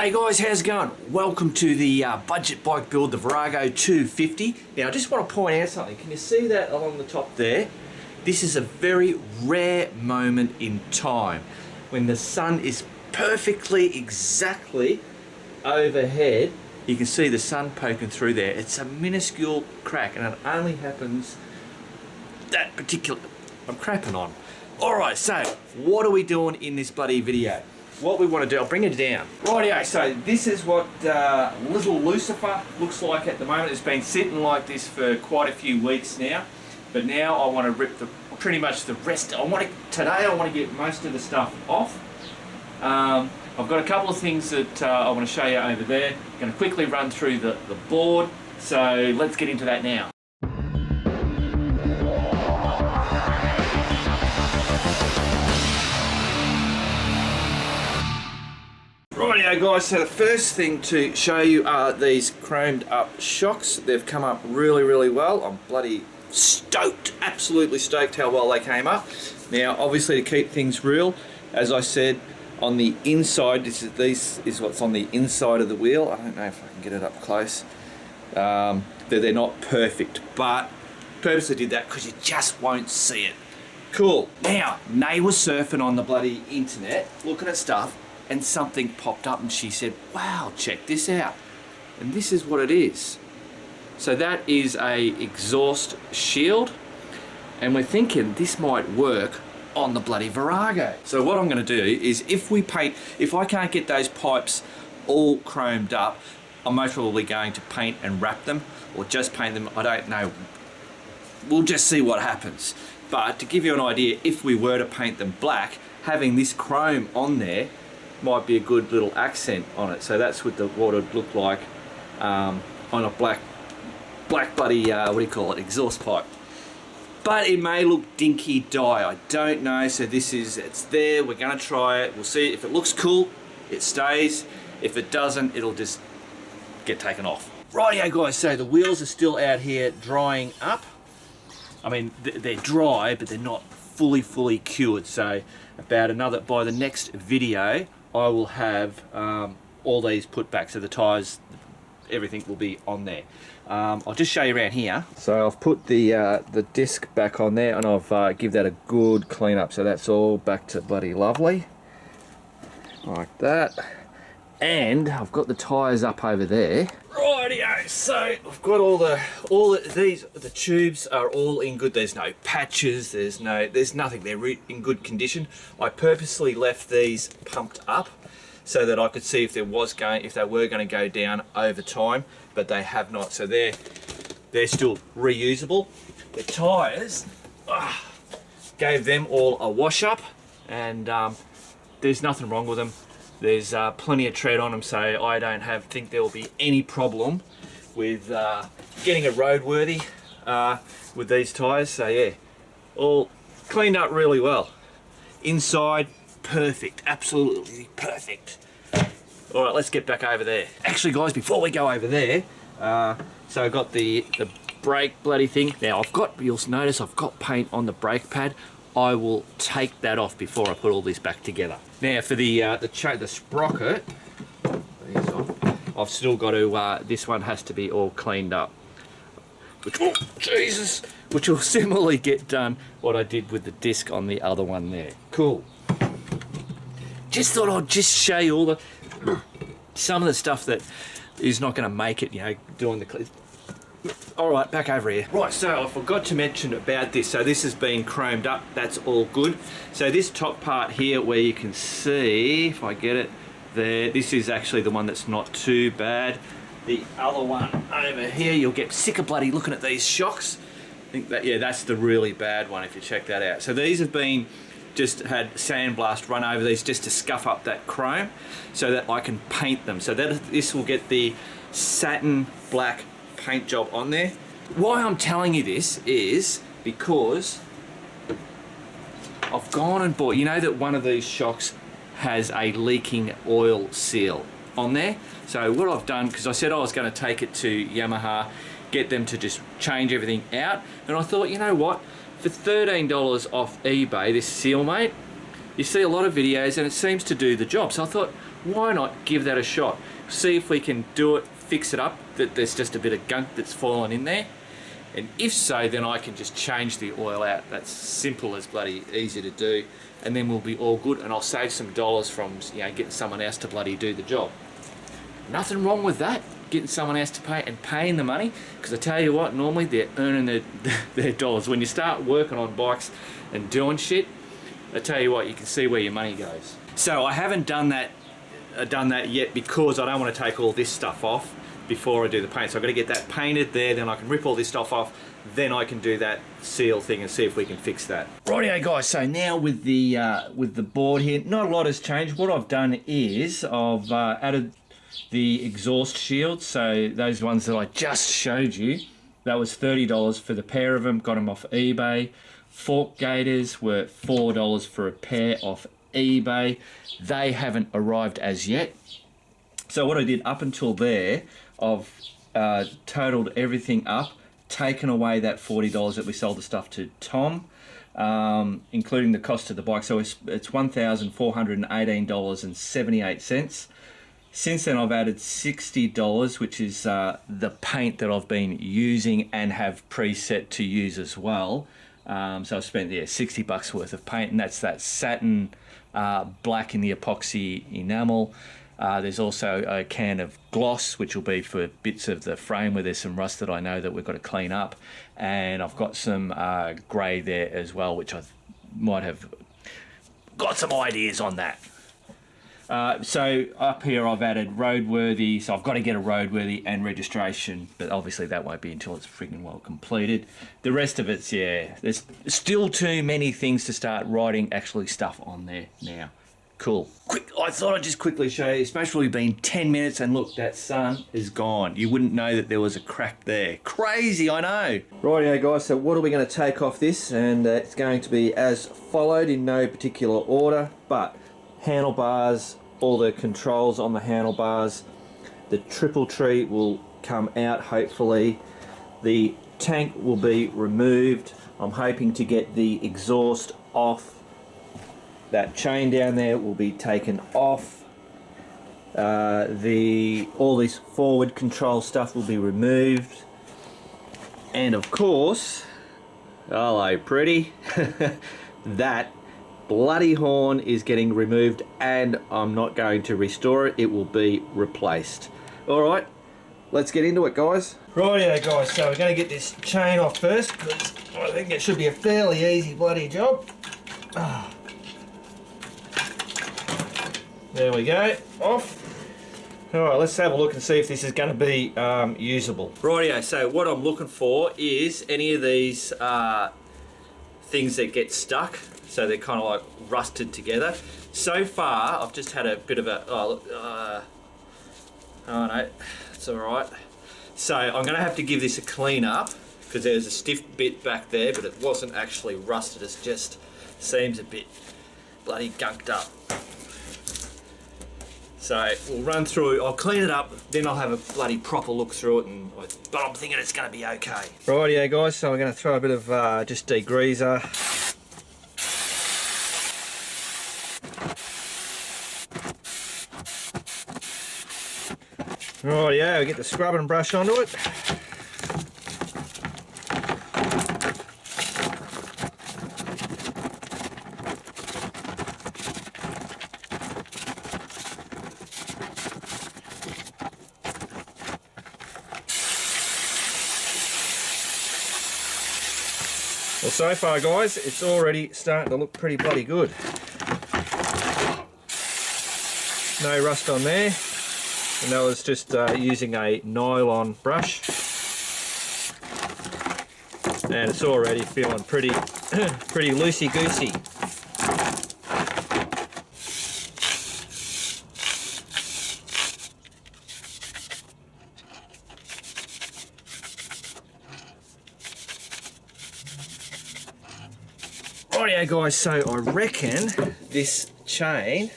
Hey guys, how's it going? Welcome to the budget bike build, the Virago 250. Now I just want to point out something. Can you see that along the top there? This is a very rare moment in time when the sun is perfectly exactly overhead. You can see the sun poking through there. It's a minuscule crack and it only happens that particular... I'm crapping on. Alright, so what are we doing in this bloody video? What we want to do, I'll bring it down. Rightio, so this is what little Lucifer looks like at the moment. It's been sitting like this for quite a few weeks now, but now I want to rip pretty much the rest. Today I want to get most of the stuff off. I've got a couple of things that I want to show you over there. I'm going to quickly run through the board, so let's get into that now. Rightio guys, so the first thing to show you are these chromed up shocks. They've come up really well. I'm bloody stoked, absolutely stoked how well they came up. Now obviously to keep things real, as I said, on the inside, this is what's on the inside of the wheel. I don't know if I can get it up close. They're not perfect, but purposely did that because you just won't see it. Cool. Now, Nay was surfing on the bloody internet, looking at stuff, and something popped up and she said, wow, check this out. And this is what it is. So that is a exhaust shield, and we're thinking this might work on the bloody Virago. So what I'm gonna do is if I can't get those pipes all chromed up, I'm most probably going to paint and wrap them, or just paint them, I don't know. We'll just see what happens. But to give you an idea, if we were to paint them black, having this chrome on there might be a good little accent on it. So that's what it would look like on a black bloody, what do you call it, exhaust pipe. But it may look dinky dye, I don't know. So it's there, we're gonna try it. We'll see if it looks cool, it stays. If it doesn't, it'll just get taken off. Rightio guys, so the wheels are still out here drying up. I mean, they're dry, but they're not fully cured. So by the next video, I will have all these put back, so the tyres, everything will be on there. I'll just show you around here. So I've put the disc back on there, and I've give that a good clean up, so that's all back to bloody lovely, like that. And I've got the tyres up over there. Rightio, so I've got the tubes are all in good. There's no patches, there's nothing. They're in good condition. I purposely left these pumped up so that I could see if they were going to go down over time, but they have not. So they're still reusable. The tyres, gave them all a wash up, and there's nothing wrong with them. There's plenty of tread on them, so I don't think there will be any problem with getting it roadworthy with these tyres. So yeah, all cleaned up really well. Inside, perfect, absolutely perfect. All right, let's get back over there. Actually guys, before we go over there, so I got the brake bloody thing. Now you'll notice I've got paint on the brake pad. I will take that off before I put all this back together. Now for the sprocket, I've still got to, this one has to be all cleaned up. Which will similarly get done what I did with the disc on the other one there. Cool. Just thought I'd just show you some of the stuff that is not going to make it, doing the... All right, back over here. Right, so I forgot to mention about this. So this has been chromed up, that's all good. So this top part here where you can see, if I get it there, this is actually the one that's not too bad. The other one over here, you'll get sick of bloody looking at these shocks. I think that, yeah, that's the really bad one if you check that out. So these have been, just had sandblast run over these just to scuff up that chrome so that I can paint them. So that this will get the satin black paint job on there. Why I'm telling you this is because I've gone and bought, that one of these shocks has a leaking oil seal on there. So what I've done, because I said I was going to take it to Yamaha, get them to just change everything out, and I thought, you know what, for $13 off eBay, this seal mate, you see a lot of videos and it seems to do the job. So I thought, why not give that a shot? See if we can do it, fix it up, that there's just a bit of gunk that's fallen in there. And if so, then I can just change the oil out. That's simple as bloody easy to do. And then we'll be all good, and I'll save some dollars from, you know, getting someone else to bloody do the job. Nothing wrong with that, getting someone else to pay and paying the money, because I tell you what, normally they're earning their dollars. When you start working on bikes and doing shit, I tell you what, you can see where your money goes. So I haven't done that yet because I don't want to take all this stuff off before I do the paint. So I've got to get that painted there, then I can rip all this stuff off, then I can do that seal thing and see if we can fix that. Rightio guys, so now with the board here, not a lot has changed. What I've done is I've added the exhaust shields, so those ones that I just showed you, that was $30 for the pair of them, got them off eBay. Fork gaiters were $4 for a pair off eBay. They haven't arrived as yet. So what I did up until there, I've totaled everything up, taken away that $40 that we sold the stuff to Tom, including the cost of the bike. So it's $1,418.78. Since then I've added $60, which is the paint that I've been using and have preset to use as well. So I've spent, yeah, $60 worth of paint, and that's that satin black in the epoxy enamel. There's also a can of gloss, which will be for bits of the frame where there's some rust that I know that we've got to clean up. And I've got some grey there as well, which I might have got some ideas on that. So up here I've added roadworthy, so I've got to get a roadworthy and registration, but obviously that won't be until it's freaking well completed. The rest of it's, yeah, there's still too many things to start writing actually stuff on there now. Cool. Quick, I thought I'd just quickly show you. It's basically been 10 minutes and look, that sun is gone. You wouldn't know that there was a crack there. Crazy, I know. Rightio guys, so what are we going to take off this? And it's going to be as followed in no particular order, but handlebars, all the controls on the handlebars, the triple tree will come out hopefully, the tank will be removed. I'm hoping to get the exhaust off. That chain down there will be taken off. All this forward control stuff will be removed, and of course, hello pretty, that bloody horn is getting removed, and I'm not going to restore it. It will be replaced. All right, let's get into it, guys. Rightio guys, so we're going to get this chain off first, because I think it should be a fairly easy bloody job. There we go, off. Alright, let's have a look and see if this is going to be usable. Rightio, so what I'm looking for is any of these things that get stuck, so they're kind of like rusted together. So far, I've just had a bit of a, oh no, it's alright. So I'm going to have to give this a clean up, because there's a stiff bit back there, but it wasn't actually rusted, it just seems a bit bloody gunked up. So we'll run through, I'll clean it up, then I'll have a bloody proper look through it, but I'm thinking it's going to be okay. Rightio guys, so we're going to throw a bit of just degreaser. Rightio, we get the scrubbing brush onto it. Well, so far guys, it's already starting to look pretty bloody good. No rust on there, and that was just using a nylon brush, and it's already feeling pretty pretty loosey-goosey. Rightio guys, so I reckon this chain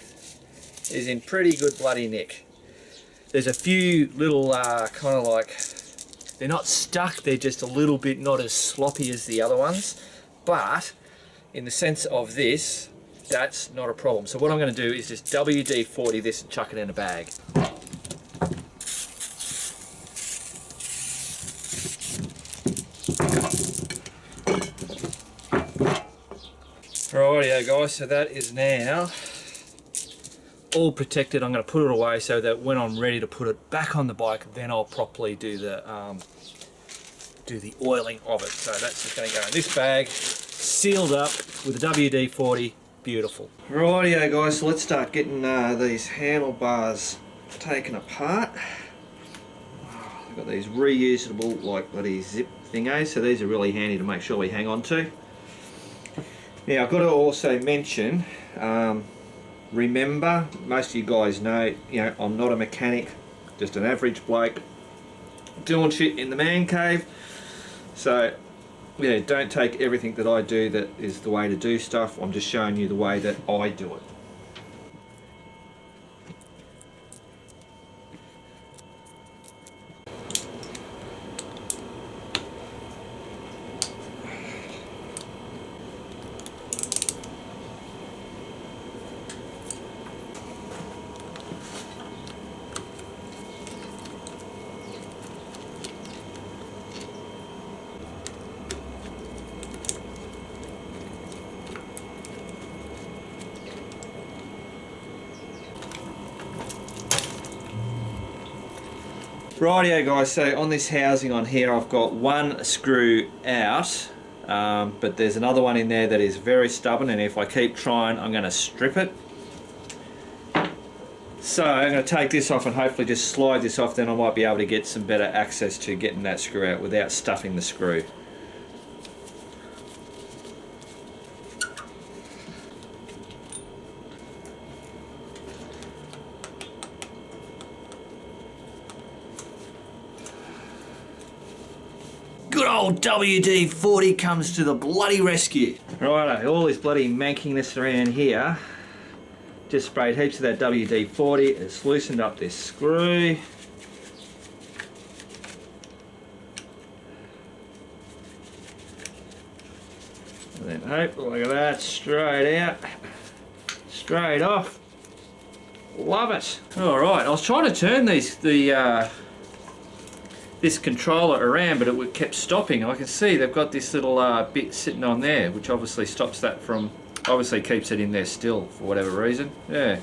is in pretty good bloody nick. There's a few little kind of like, they're not stuck, they're just a little bit not as sloppy as the other ones, but in the sense of this, That's not a problem. So what I'm going to do is just WD-40 this and chuck it in a bag. Rightio guys, so that is now all protected. I'm going to put it away so that when I'm ready to put it back on the bike, then I'll properly do the oiling of it. So that's just going to go in this bag, sealed up with a WD-40. Beautiful. Rightio guys, so let's start getting these handlebars taken apart. I've got these reusable like bloody zip thingos, so these are really handy to make sure we hang on to. Now I've got to also mention, remember, most of you guys know, I'm not a mechanic, just an average bloke doing shit in the man cave. So yeah, don't take everything that I do that is the way to do stuff. I'm just showing you the way that I do it. Rightio guys, so on this housing on here I've got one screw out, but there's another one in there that is very stubborn, and if I keep trying I'm going to strip it. So I'm going to take this off and hopefully just slide this off, then I might be able to get some better access to getting that screw out without stuffing the screw. Good old WD-40 comes to the bloody rescue. Righto, all this bloody mankiness around here. Just sprayed heaps of that WD-40. It's loosened up this screw. And then, oh, look at that, straight out, straight off. Love it. All right, I was trying to turn this controller around, but it kept stopping. I can see they've got this little bit sitting on there, which obviously stops that from, obviously keeps it in there still for whatever reason. Yeah.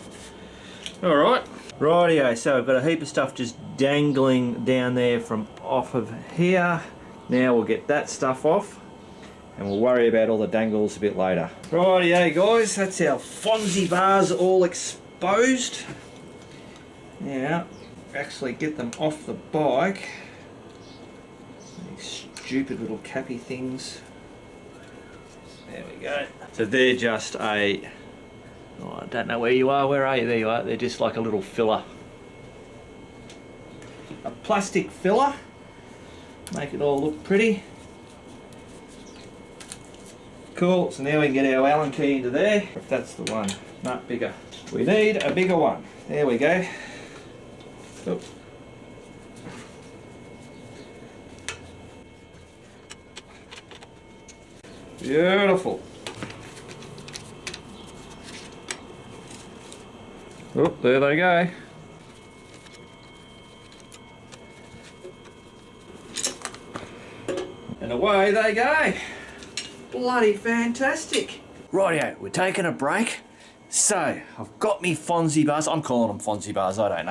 Alright. Rightio, so I've got a heap of stuff just dangling down there from off of here. Now we'll get that stuff off and we'll worry about all the dangles a bit later. Rightio guys, that's our Fonzie bars all exposed. Now, actually get them off the bike. Stupid little cappy things. There we go. So they're just I don't know where you are. Where are you? There you are. They're just like a little filler. A plastic filler. Make it all look pretty. Cool. So now we can get our Allen key into there. If that's the one. Not bigger. We need a bigger one. There we go. Oop. Beautiful. Oh, there they go. And away they go. Bloody fantastic. Rightio, we're taking a break. So, I've got me Fonzie bars. I'm calling them Fonzie bars, I don't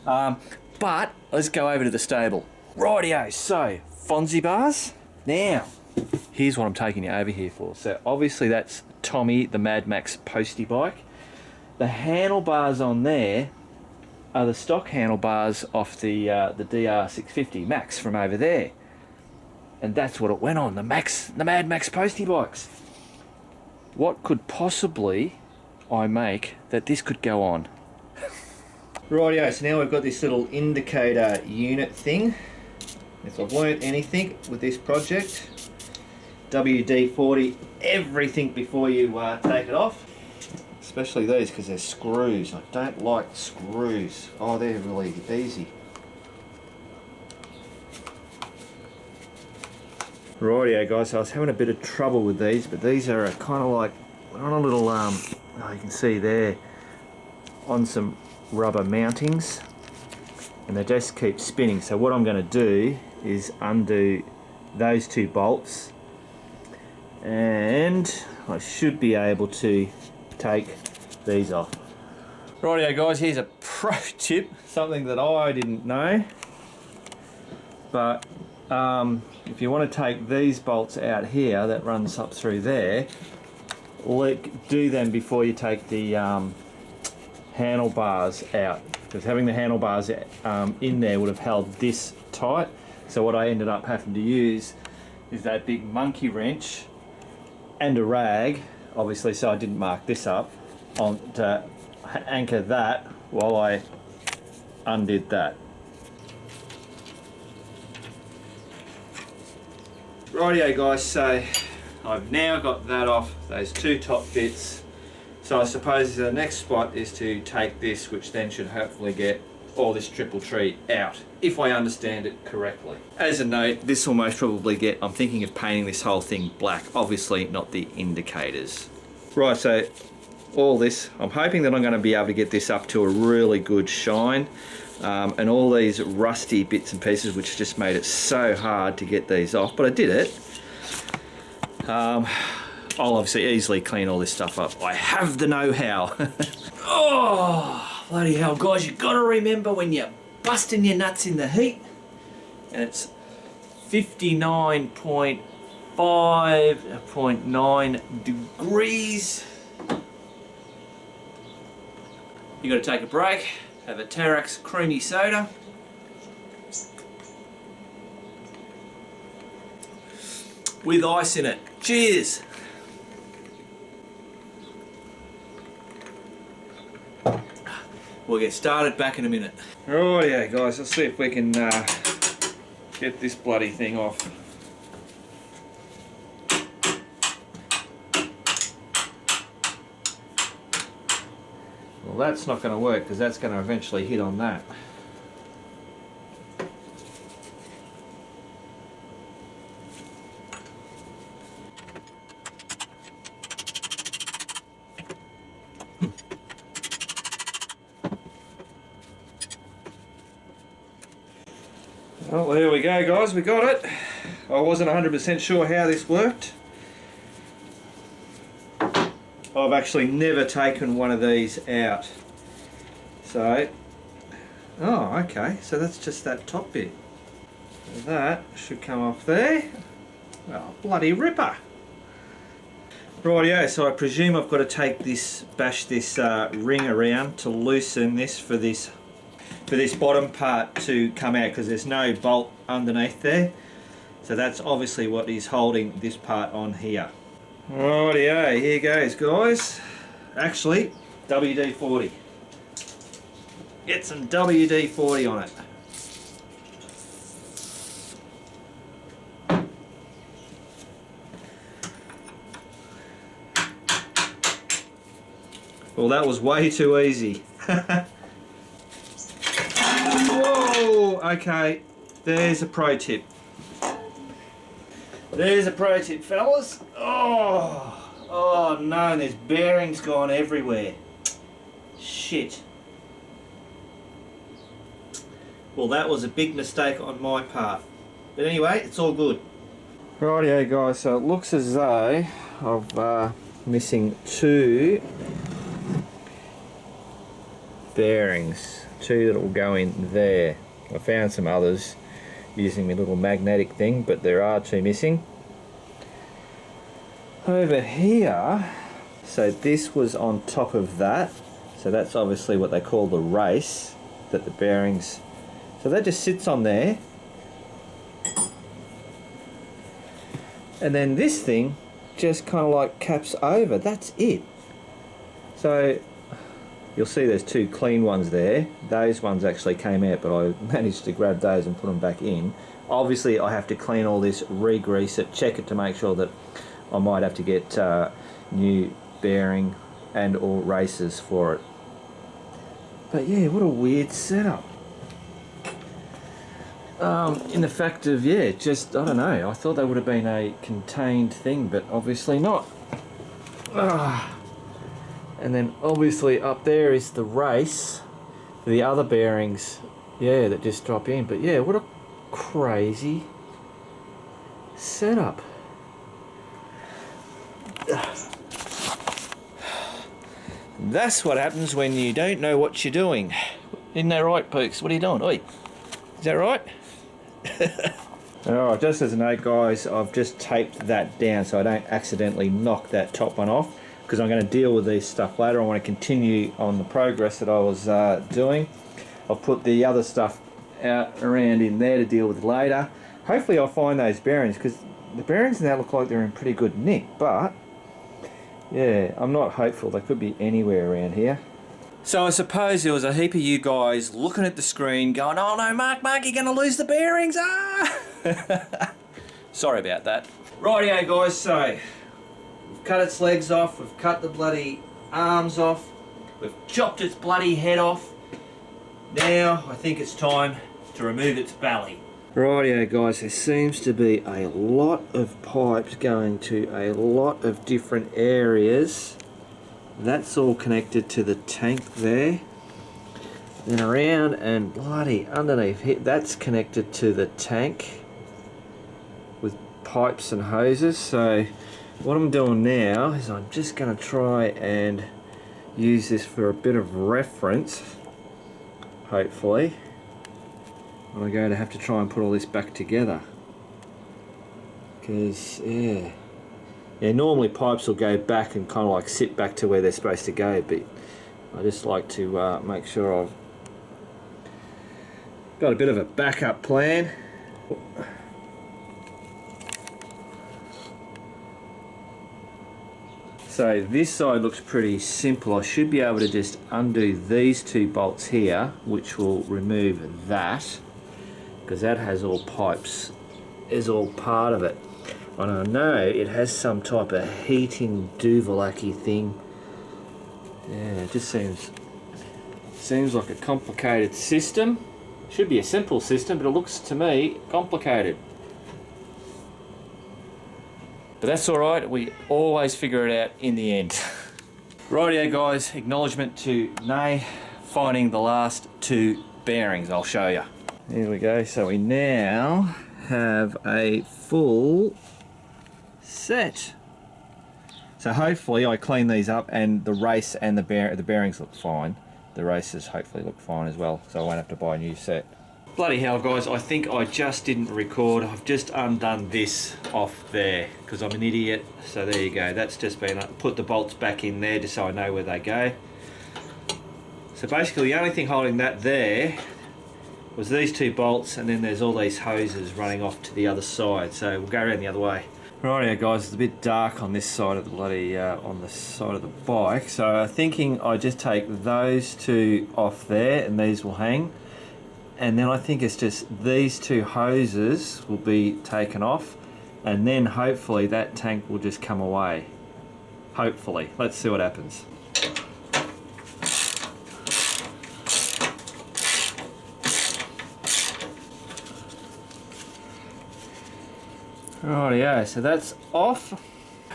know. But, let's go over to the stable. Rightio, so, Fonzie bars. Now, here's what I'm taking you over here for. So obviously that's Tommy, the Mad Max postie bike. The handlebars on there are the stock handlebars off the DR650 Max from over there. And that's what it went on, the Mad Max postie bikes. What could possibly I make that this could go on? Rightio, so now we've got this little indicator unit thing. If I've learnt anything with this project, WD-40 everything before you take it off. Especially these because they're screws. I don't like screws. Oh, they're really easy. Rightio guys, so I was having a bit of trouble with these, but these are kind of like we're on a little, oh, you can see there, on some rubber mountings, and they just keep spinning. So what I'm going to do is undo those two bolts, and I should be able to take these off. Rightio guys, here's a pro tip, something that I didn't know, but if you want to take these bolts out here that runs up through there, do them before you take the handlebars out, because having the handlebars in there would have held this tight. So what I ended up having to use is that big monkey wrench and a rag, obviously, so I didn't mark this up, to anchor that while I undid that. Rightio guys, so I've now got that off, those two top bits. So I suppose the next spot is to take this, which then should hopefully get all this triple tree out, if I understand it correctly. As a note, this will most probably get, I'm thinking of painting this whole thing black, obviously not the indicators. Right, so all this, I'm hoping that I'm going to be able to get this up to a really good shine, and all these rusty bits and pieces which just made it so hard to get these off, but I did it. I'll obviously easily clean all this stuff up. I have the know-how. Oh, bloody hell, guys, you've got to remember when you're busting your nuts in the heat, and it's 59.5.9 degrees. You got to take a break, have a Tarax creamy soda. With ice in it. Cheers! We'll get started back in a minute. Rightio guys, let's see if we can get this bloody thing off. Well, that's not going to work because that's going to eventually hit on that. Well, there we go guys, we got it. I wasn't 100% sure how this worked. I've actually never taken one of these out. So, oh okay, so that's just that top bit. So that should come off there. Well, bloody ripper. Rightio, so I presume I've got to take this, bash this ring around to loosen this for this bottom part to come out, because there's no bolt underneath there. So that's obviously what is holding this part on here. Rightio, here goes guys. Actually, WD-40. Get some WD-40 on it. Well, that was way too easy. Whoa, okay, there's a pro tip. There's a pro tip, fellas. Oh no, there's bearings gone everywhere. Shit. Well, that was a big mistake on my part. But anyway, it's all good. Rightio guys, so it looks as though I'm missing two bearings. Two that will go in there. I found some others using my little magnetic thing, but there are two missing. Over here, so this was on top of that, so that's obviously what they call the race, that the bearings, so that just sits on there, and then this thing just kind of like caps over, that's it. So you'll see there's two clean ones there. Those ones actually came out, but I managed to grab those and put them back in. Obviously I have to clean all this, re-grease it, check it to make sure that I might have to get new bearing and or races for it. But yeah, what a weird setup. In the fact of, yeah, just, I don't know, I thought that would have been a contained thing, but obviously not. And then obviously up there is the race for the other bearings, yeah, that just drop in. But yeah, what a crazy setup. That's what happens when you don't know what you're doing. Isn't that right, Pooks? What are you doing? Oi, is that right? Alright, just as a note guys, I've just taped that down so I don't accidentally knock that top one off, because I'm going to deal with these stuff later. I want to continue on the progress that I was doing. I'll put the other stuff out around in there to deal with later. Hopefully I'll find those bearings, because the bearings now look like they're in pretty good nick, but yeah, I'm not hopeful. They could be anywhere around here. So I suppose there was a heap of you guys looking at the screen going, oh no, Mark, you're going to lose the bearings, ah! Sorry about that. Rightio guys, so we've cut its legs off, we've cut the bloody arms off, we've chopped its bloody head off. Now I think it's time to remove its belly. Rightio guys, there seems to be a lot of pipes going to a lot of different areas. That's all connected to the tank there. Then around and bloody underneath here, that's connected to the tank with pipes and hoses. So what I'm doing now is I'm just going to try and use this for a bit of reference, hopefully. I'm going to have to try and put all this back together, because yeah, normally pipes will go back and kind of like sit back to where they're supposed to go, but I just like to make sure I've got a bit of a backup plan. So this side looks pretty simple. I should be able to just undo these two bolts here, which will remove that, because that has all pipes, is all part of it. And I know it has some type of heating duvalacky thing. Yeah, it just seems like a complicated system. Should be a simple system, but it looks to me complicated. But that's alright, we always figure it out in the end. Rightio guys, acknowledgement to Nay finding the last two bearings. I'll show you. Here we go, so we now have a full set. So hopefully I clean these up and the race and the bearings look fine. The races hopefully look fine as well, so I won't have to buy a new set. Bloody hell guys, I think I just didn't record. I've just undone this off there because I'm an idiot. So there you go, that's just been put the bolts back in there just so I know where they go. So basically the only thing holding that there was these two bolts, and then there's all these hoses running off to the other side. So we'll go around the other way. Rightio guys, it's a bit dark on this side of the bloody, on the side of the bike. So I'm thinking I just take those two off there and these will hang. And then I think it's just these two hoses will be taken off, and then hopefully that tank will just come away. Hopefully. Let's see what happens. Rightio, so that's off.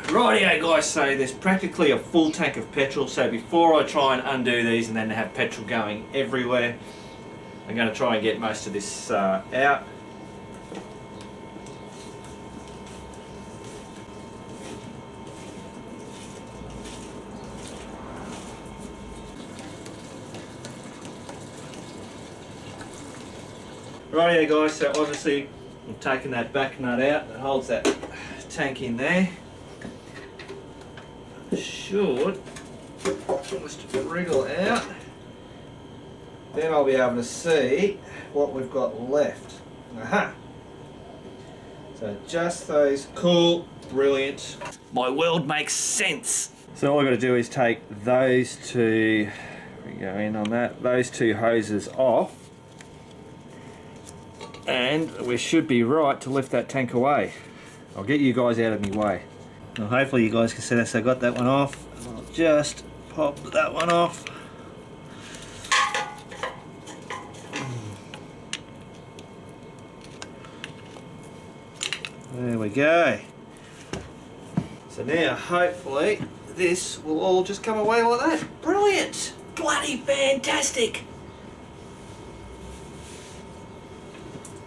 Rightio guys, so there's practically a full tank of petrol, so before I try and undo these and then have petrol going everywhere, I'm going to try and get most of this out. Rightio guys, so obviously I'm taking that back nut out that holds that tank in there. Should just wriggle out. Then I'll be able to see what we've got left. Aha! So just those, cool, brilliant. My world makes sense. So all I've got to do is take those two, we go in on that, those two hoses off, and we should be right to lift that tank away. I'll get you guys out of my way. Well, hopefully you guys can see that. So I got that one off, and I'll just pop that one off. There we go. So now hopefully this will all just come away like that. Brilliant! Bloody fantastic!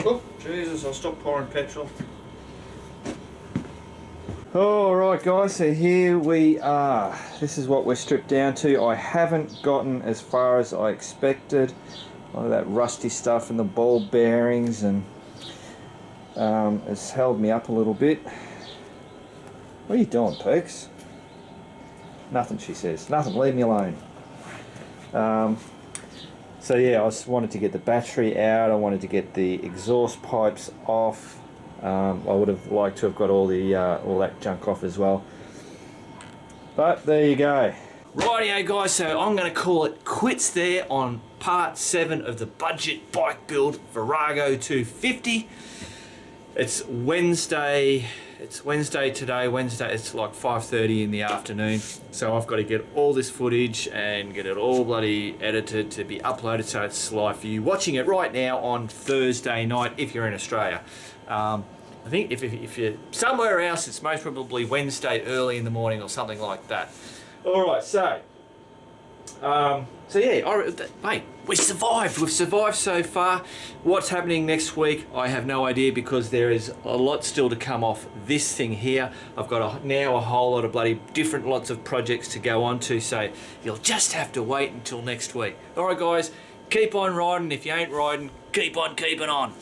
Oh, Jesus, I'll stop pouring petrol. Alright guys, so here we are. This is what we're stripped down to. I haven't gotten as far as I expected. A lot of that rusty stuff and the ball bearings, and it's held me up a little bit. What are you doing, Pegs? Nothing, she says. Nothing, leave me alone. So yeah, I just wanted to get the battery out. I wanted to get the exhaust pipes off. I would have liked to have got all that junk off as well. But there you go. Rightio guys, so I'm going to call it quits there on part 7 of the budget bike build Virago 250. It's Wednesday. It's Wednesday today. Wednesday, it's like 5:30 in the afternoon. So I've got to get all this footage and get it all bloody edited to be uploaded so it's live for you. Watching it right now on Thursday night if you're in Australia. I think if you're somewhere else, it's most probably Wednesday early in the morning or something like that. All right, so yeah, mate, we survived. We've survived so far. What's happening next week, I have no idea, because there is a lot still to come off this thing here. I've got now a whole lot of bloody different lots of projects to go on to, so you'll just have to wait until next week. All right, guys, keep on riding. If you ain't riding, keep on keeping on.